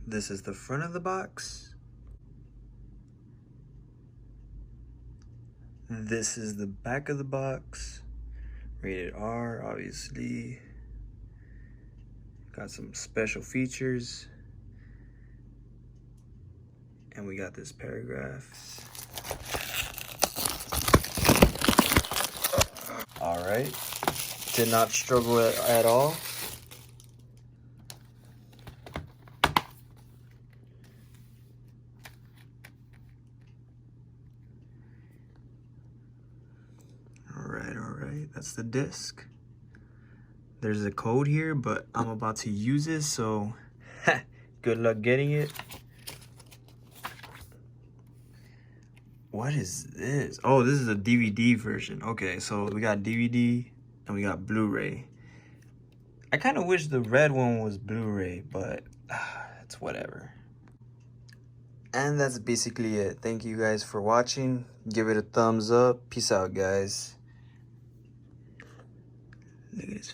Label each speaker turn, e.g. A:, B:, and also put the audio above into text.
A: This is the front of the box. This is the back of the box. Rated R, obviously. Got some special features. And we got this paragraph. All right. Did not struggle at all. All right. That's the disc. There's a code here, but I'm about to use it, so good luck getting it. What is this? Oh, this is a DVD version. Okay, so we got DVD and we got Blu-ray. I kind of wish the red one was Blu-ray, but it's whatever. And that's basically it. Thank you guys for watching. Give it a thumbs up. Peace out, guys. Look at this